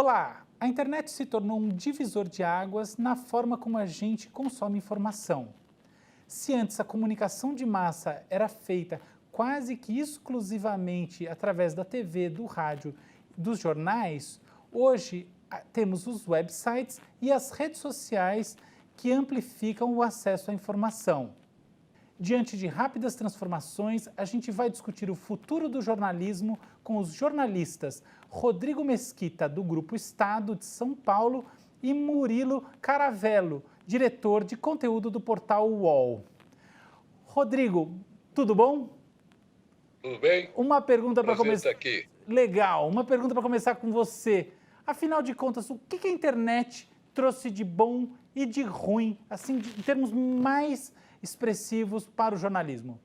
Olá! A internet se tornou um divisor de águas na forma como a gente consome informação. Se antes a comunicação de massa era feita quase que exclusivamente através da TV, do rádio, dos jornais, hoje temos os websites e as redes sociais que amplificam o acesso à informação. Diante de rápidas transformações, a gente vai discutir o futuro do jornalismo com os jornalistas Rodrigo Mesquita, do Grupo Estado de São Paulo, e Murilo Caravello, diretor de conteúdo do portal UOL. Rodrigo, tudo bom? Tudo bem? Uma pergunta para Prazer começar. estar aqui. Legal, uma pergunta para começar com você. Afinal de contas, o que a internet trouxe de bom e de ruim, assim, em termos mais expressivos para o jornalismo?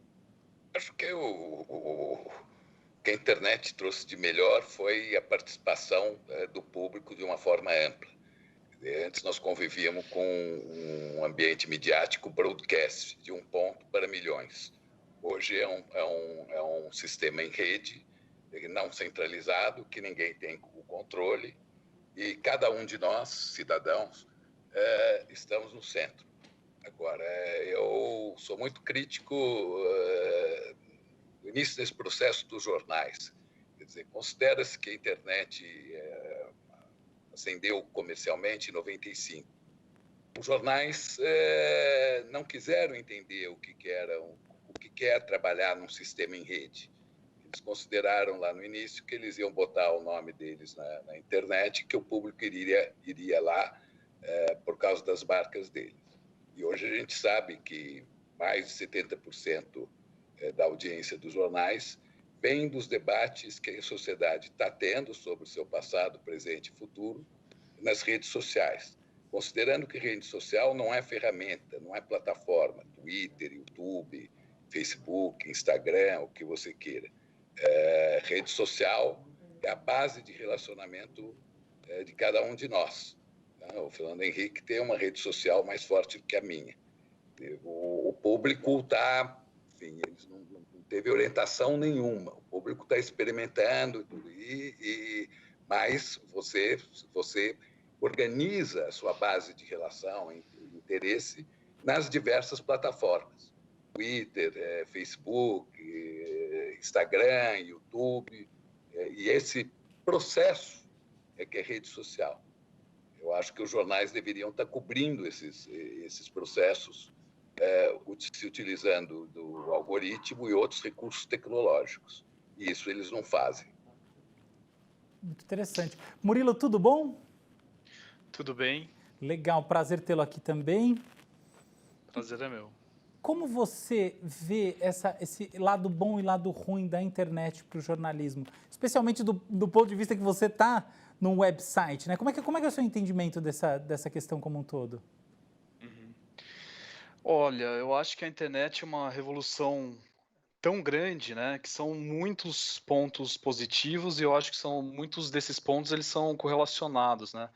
Acho que que a internet trouxe de melhor foi a participação do público de uma forma ampla. Antes nós convivíamos com um ambiente midiático broadcast, de um ponto para milhões. Hoje é um sistema em rede, não centralizado, que ninguém tem o controle, e cada um de nós, cidadãos, estamos no centro. Agora, eu sou muito crítico do início desse processo dos jornais. Quer dizer, considera-se que a internet acendeu comercialmente em 95. Os jornais não quiseram entender o que é trabalhar num sistema em rede. Eles consideraram lá no início que eles iam botar o nome deles na internet, que o público iria lá por causa das marcas deles. E hoje a gente sabe que mais de 70% da audiência dos jornais vem dos debates que a sociedade está tendo sobre o seu passado, presente e futuro nas redes sociais. Considerando que rede social não é ferramenta, não é plataforma, Twitter, YouTube, Facebook, Instagram, o que você queira. Rede social é a base de relacionamento de cada um de nós. O Fernando Henrique tem uma rede social mais forte do que a minha. O público está, enfim, eles não teve orientação nenhuma. O público está experimentando, mas você organiza a sua base de relação, interesse, nas diversas plataformas. Twitter, Facebook, Instagram, YouTube, e esse processo é que é rede social. Eu acho que os jornais deveriam estar cobrindo esses processos, se utilizando do algoritmo e outros recursos tecnológicos. E isso eles não fazem. Muito interessante. Murilo, tudo bom? Tudo bem? Legal, prazer tê-lo aqui também. Prazer é meu. Como você vê esse lado bom e lado ruim da internet para o jornalismo? Especialmente do ponto de vista que você está num website, né? Como é que é o seu entendimento dessa questão como um todo? Olha, eu acho que a internet é uma revolução tão grande, né, que são muitos pontos positivos e eu acho que são muitos desses pontos eles são correlacionados, né?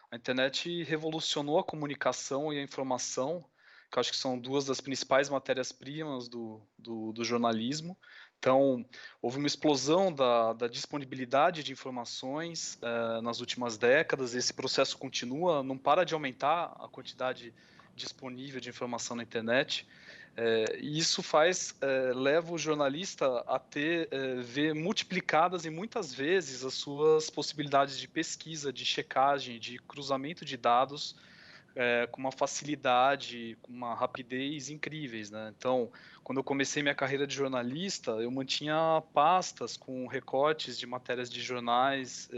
A internet revolucionou a comunicação e a informação, que eu acho que são duas das principais matérias-primas do jornalismo. Então, houve uma explosão da disponibilidade de informações nas últimas décadas. Esse processo continua, não para de aumentar a quantidade disponível de informação na internet. E isso leva o jornalista a ver multiplicadas e muitas vezes as suas possibilidades de pesquisa, de checagem, de cruzamento de dados com uma facilidade, com uma rapidez incríveis, né? Então, quando eu comecei minha carreira de jornalista, eu mantinha pastas com recortes de matérias de jornais,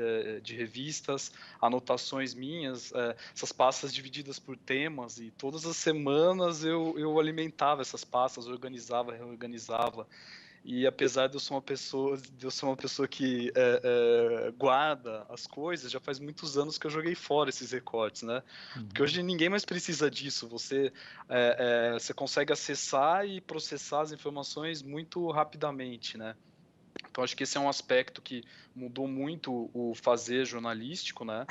de revistas, anotações minhas, essas pastas divididas por temas, e todas as semanas eu alimentava essas pastas, organizava, reorganizava. E apesar de eu ser uma pessoa que guarda as coisas, já faz muitos anos que eu joguei fora esses recortes, né? Porque hoje ninguém mais precisa disso. Você consegue acessar e processar as informações muito rapidamente, né? Então, acho que esse é um aspecto que mudou muito o fazer jornalístico, né?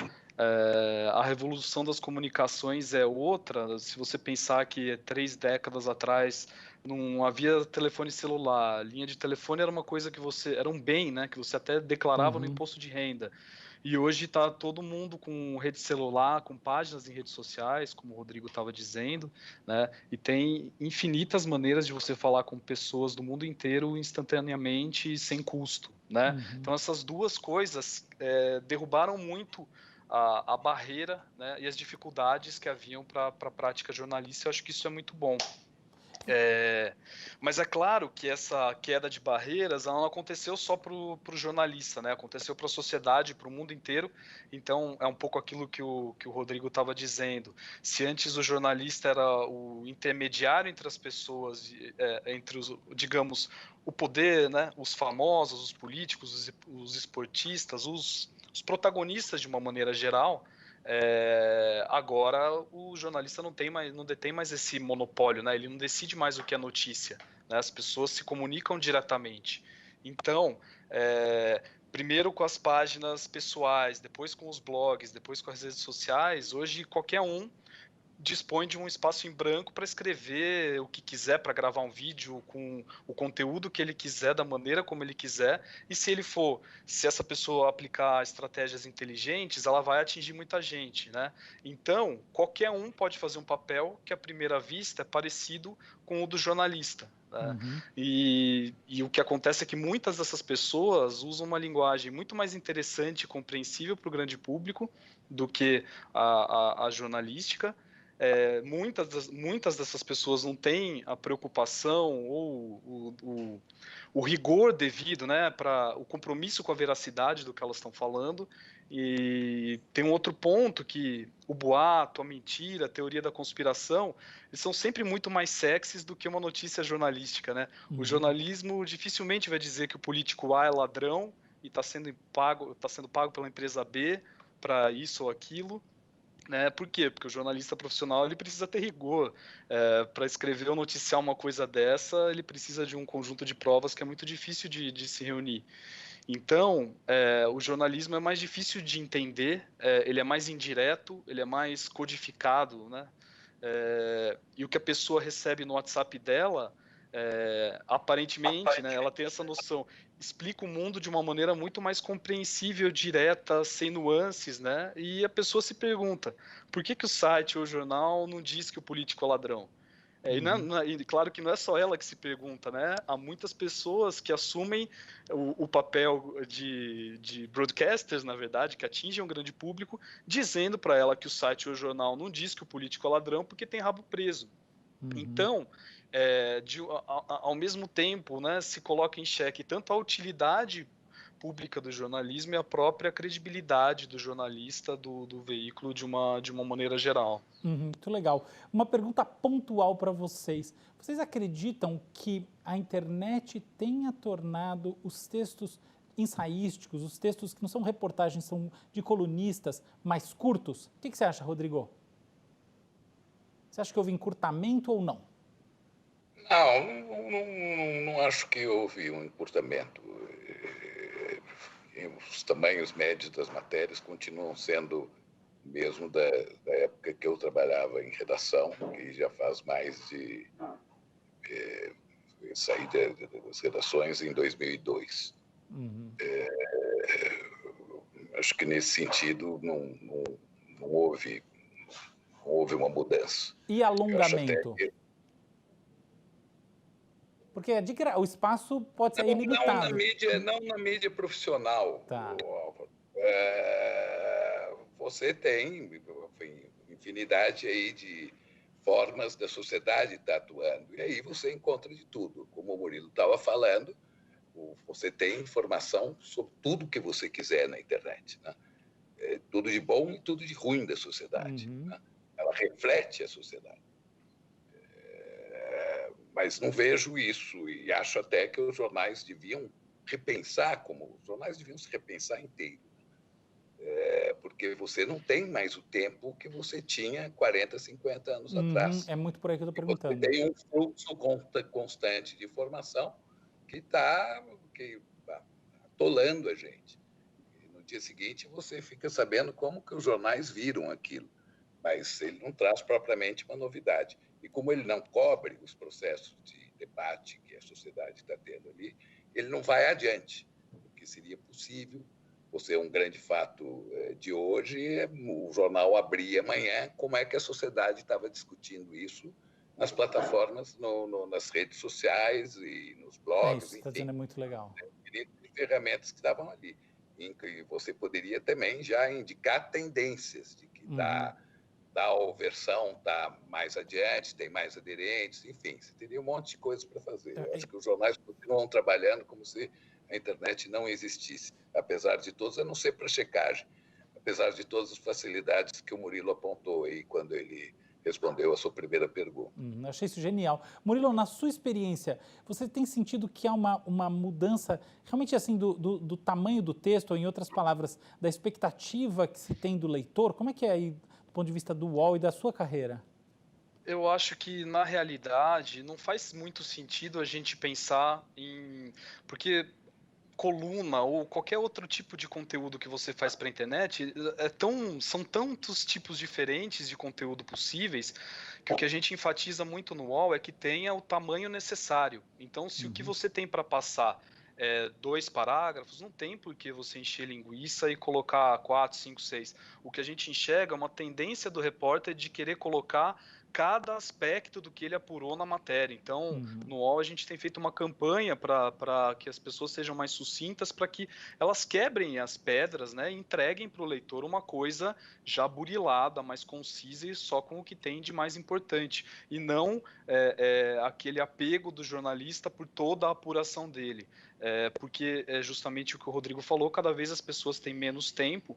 A revolução das comunicações é outra. Se você pensar que 3 décadas atrás não havia telefone celular, linha de telefone era uma coisa que era um bem, né, que você até declarava no Uhum. imposto de renda. E hoje está todo mundo com rede celular, com páginas em redes sociais, como o Rodrigo estava dizendo, né? E tem infinitas maneiras de você falar com pessoas do mundo inteiro instantaneamente e sem custo, né? Uhum. Então essas duas coisas derrubaram muito a barreira, né, e as dificuldades que haviam para a prática jornalística. Eu acho que isso é muito bom. Mas é claro que essa queda de barreiras ela não aconteceu só para o jornalista, né? Aconteceu para a sociedade, para o mundo inteiro. Então é um pouco aquilo que o Rodrigo estava dizendo. Se antes o jornalista era o intermediário entre as pessoas, entre os, digamos, o poder, né? Os famosos, os políticos, os esportistas, os protagonistas de uma maneira geral. Agora o jornalista não detém mais esse monopólio, né? Ele não decide mais o que é notícia, né? As pessoas se comunicam diretamente. Então, primeiro com as páginas pessoais, depois com os blogs, depois com as redes sociais, hoje qualquer um dispõe de um espaço em branco para escrever o que quiser, para gravar um vídeo com o conteúdo que ele quiser, da maneira como ele quiser, e se essa pessoa aplicar estratégias inteligentes, ela vai atingir muita gente, né? Então, qualquer um pode fazer um papel que à primeira vista é parecido com o do jornalista, né? Uhum. E o que acontece é que muitas dessas pessoas usam uma linguagem muito mais interessante e compreensível para o grande público do que a jornalística. Muitas dessas pessoas não têm a preocupação ou o rigor devido, né, para o compromisso com a veracidade do que elas estão falando. E tem um outro ponto que o boato, a mentira, a teoria da conspiração, eles são sempre muito mais sexys do que uma notícia jornalística, né? O jornalismo dificilmente vai dizer que o político A é ladrão e está sendo pago pela empresa B para isso ou aquilo. Né? Por quê? Porque o jornalista profissional ele precisa ter rigor. Para escrever ou noticiar uma coisa dessa, ele precisa de um conjunto de provas que é muito difícil de se reunir. Então, o jornalismo é mais difícil de entender, ele é mais indireto, ele é mais codificado, né? E o que a pessoa recebe no WhatsApp dela, aparentemente, né, ela tem essa noção, explica o mundo de uma maneira muito mais compreensível, direta, sem nuances, né? E a pessoa se pergunta, por que o site ou o jornal não diz que o político é ladrão? E claro que não é só ela que se pergunta, né? Há muitas pessoas que assumem o papel de broadcasters, na verdade, que atingem um grande público, dizendo para ela que o site ou o jornal não diz que o político é ladrão porque tem rabo preso. Então, ao mesmo tempo, né, se coloca em xeque tanto a utilidade pública do jornalismo e a própria credibilidade do jornalista, do veículo de uma maneira geral. Muito legal. Uma pergunta pontual para vocês. Vocês acreditam que a internet tenha tornado os textos ensaísticos, os textos que não são reportagens, são de colunistas, mais curtos? O que você acha, Rodrigo? Você acha que houve encurtamento ou não? Não acho que houve um encurtamento. Os tamanhos médios das matérias continuam sendo mesmo da época que eu trabalhava em redação, que já faz mais de... saí das redações em 2002. Acho que nesse sentido não houve uma mudança. E alongamento? Porque o espaço pode ser ilimitado. Não na mídia profissional. Tá. Você tem infinidade aí de formas da sociedade estar atuando. E aí você encontra de tudo. Como o Murilo estava falando, você tem informação sobre tudo que você quiser na internet. Né? Tudo de bom e tudo de ruim da sociedade. Né? Ela reflete a sociedade. Mas não vejo isso e acho até que os jornais deviam repensar, os jornais deviam se repensar inteiro. Porque você não tem mais o tempo que você tinha 40, 50 anos atrás. É muito por aí que eu estou perguntando. Você tem um fluxo constante de informação que está atolando a gente. no dia seguinte você fica sabendo como que os jornais viram aquilo, mas ele não traz propriamente uma novidade. E como ele não cobre os processos de debate que a sociedade está tendo ali, ele não vai adiante, porque seria possível, você é um grande fato de hoje, o jornal abrir amanhã, como é que a sociedade estava discutindo isso nas plataformas, nas redes sociais e nos blogs, Isso que está enfim, dizendo é muito legal. ferramentas que estavam ali. E você poderia também já indicar tendências de que tal versão está mais adiante, tem mais aderentes, enfim, você teria um monte de coisas para fazer. Eu acho que os jornais continuam trabalhando como se a internet não existisse, apesar de todos, a não ser para checagem, apesar de todas as facilidades que o Murilo apontou aí quando ele respondeu a sua primeira pergunta. Achei isso genial. Murilo, na sua experiência, você tem sentido que há uma mudança realmente assim do tamanho do texto, ou em outras palavras, da expectativa que se tem do leitor? Como é que é aí, do ponto de vista do UOL e da sua carreira? Eu acho que, na realidade, não faz muito sentido a gente pensar em... Porque coluna ou qualquer outro tipo de conteúdo que você faz para a internet, são tantos tipos diferentes de conteúdo possíveis que o que a gente enfatiza muito no UOL é que tenha o tamanho necessário. Então, se o que você tem para passar é 2 parágrafos, não tem por que você encher linguiça e colocar 4, 5, 6. O que a gente enxerga é uma tendência do repórter de querer colocar cada aspecto do que ele apurou na matéria. Então, no UOL a gente tem feito uma campanha para que as pessoas sejam mais sucintas, para que elas quebrem as pedras, né, e entreguem para o leitor uma coisa já burilada, mais concisa e só com o que tem de mais importante, e não aquele apego do jornalista por toda a apuração dele. Porque é justamente o que o Rodrigo falou, cada vez as pessoas têm menos tempo,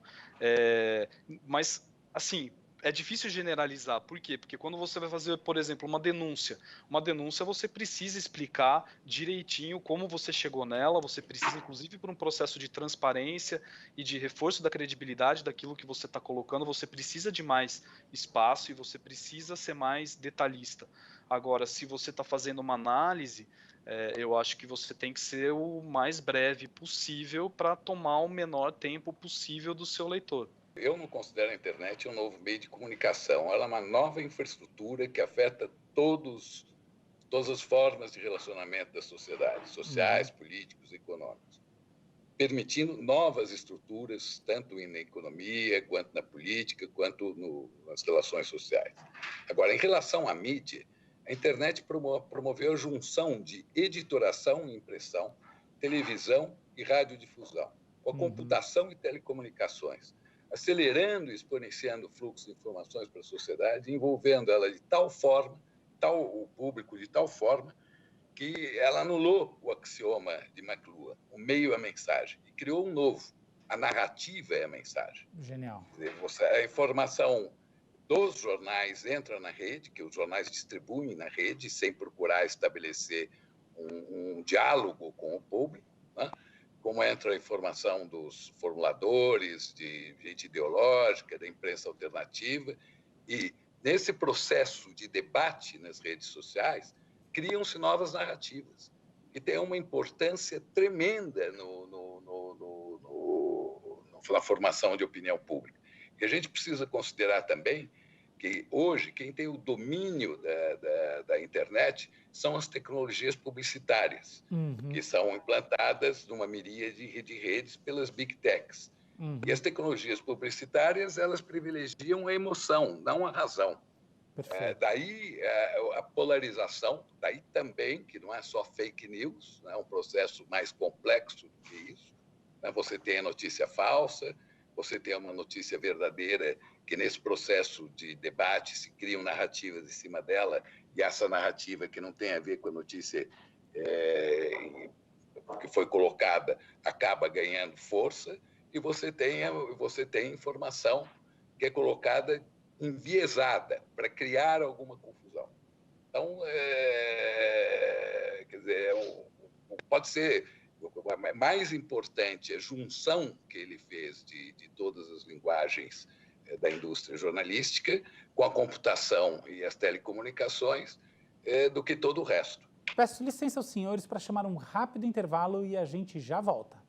mas, assim, é difícil generalizar. Por quê? Porque quando você vai fazer, por exemplo, uma denúncia você precisa explicar direitinho como você chegou nela, você precisa, inclusive, por um processo de transparência e de reforço da credibilidade daquilo que você está colocando, você precisa de mais espaço e você precisa ser mais detalhista. Agora, se você está fazendo uma análise, eu acho que você tem que ser o mais breve possível para tomar o menor tempo possível do seu leitor. Eu não considero a internet um novo meio de comunicação. Ela é uma nova infraestrutura que afeta todas as formas de relacionamento da sociedade, sociais, políticos, econômicos, permitindo novas estruturas, tanto na economia, quanto na política, quanto nas relações sociais. Agora, em relação à mídia, a internet promoveu a junção de editoração e impressão, televisão e radiodifusão, com a computação e telecomunicações, acelerando e exponenciando o fluxo de informações para a sociedade, envolvendo ela de tal forma, o público de tal forma, que ela anulou o axioma de McLuhan, o meio é a mensagem, e criou um novo. A narrativa é a mensagem. Genial. Quer dizer, a informação dos jornais entra na rede, que os jornais distribuem na rede, sem procurar estabelecer um diálogo com o público, né? Como entra a informação dos formuladores, de gente ideológica, da imprensa alternativa, e nesse processo de debate nas redes sociais, criam-se novas narrativas, que têm uma importância tremenda na formação de opinião pública. E a gente precisa considerar também que hoje quem tem o domínio da internet são as tecnologias publicitárias, que são implantadas numa miríade de redes pelas big techs. E as tecnologias publicitárias, elas privilegiam a emoção, não a razão. Daí a polarização, daí também que não é só fake news, é um processo mais complexo do que isso. Você tem a notícia falsa, você tem uma notícia verdadeira, que nesse processo de debate se criam narrativas em cima dela, e essa narrativa que não tem a ver com a notícia que foi colocada acaba ganhando força, e você tem informação que é colocada enviesada para criar alguma confusão. Então, quer dizer, pode ser mais importante a junção que ele fez de todas as linguagens da indústria jornalística com a computação e as telecomunicações do que todo o resto. Peço licença aos senhores para chamar um rápido intervalo e a gente já volta.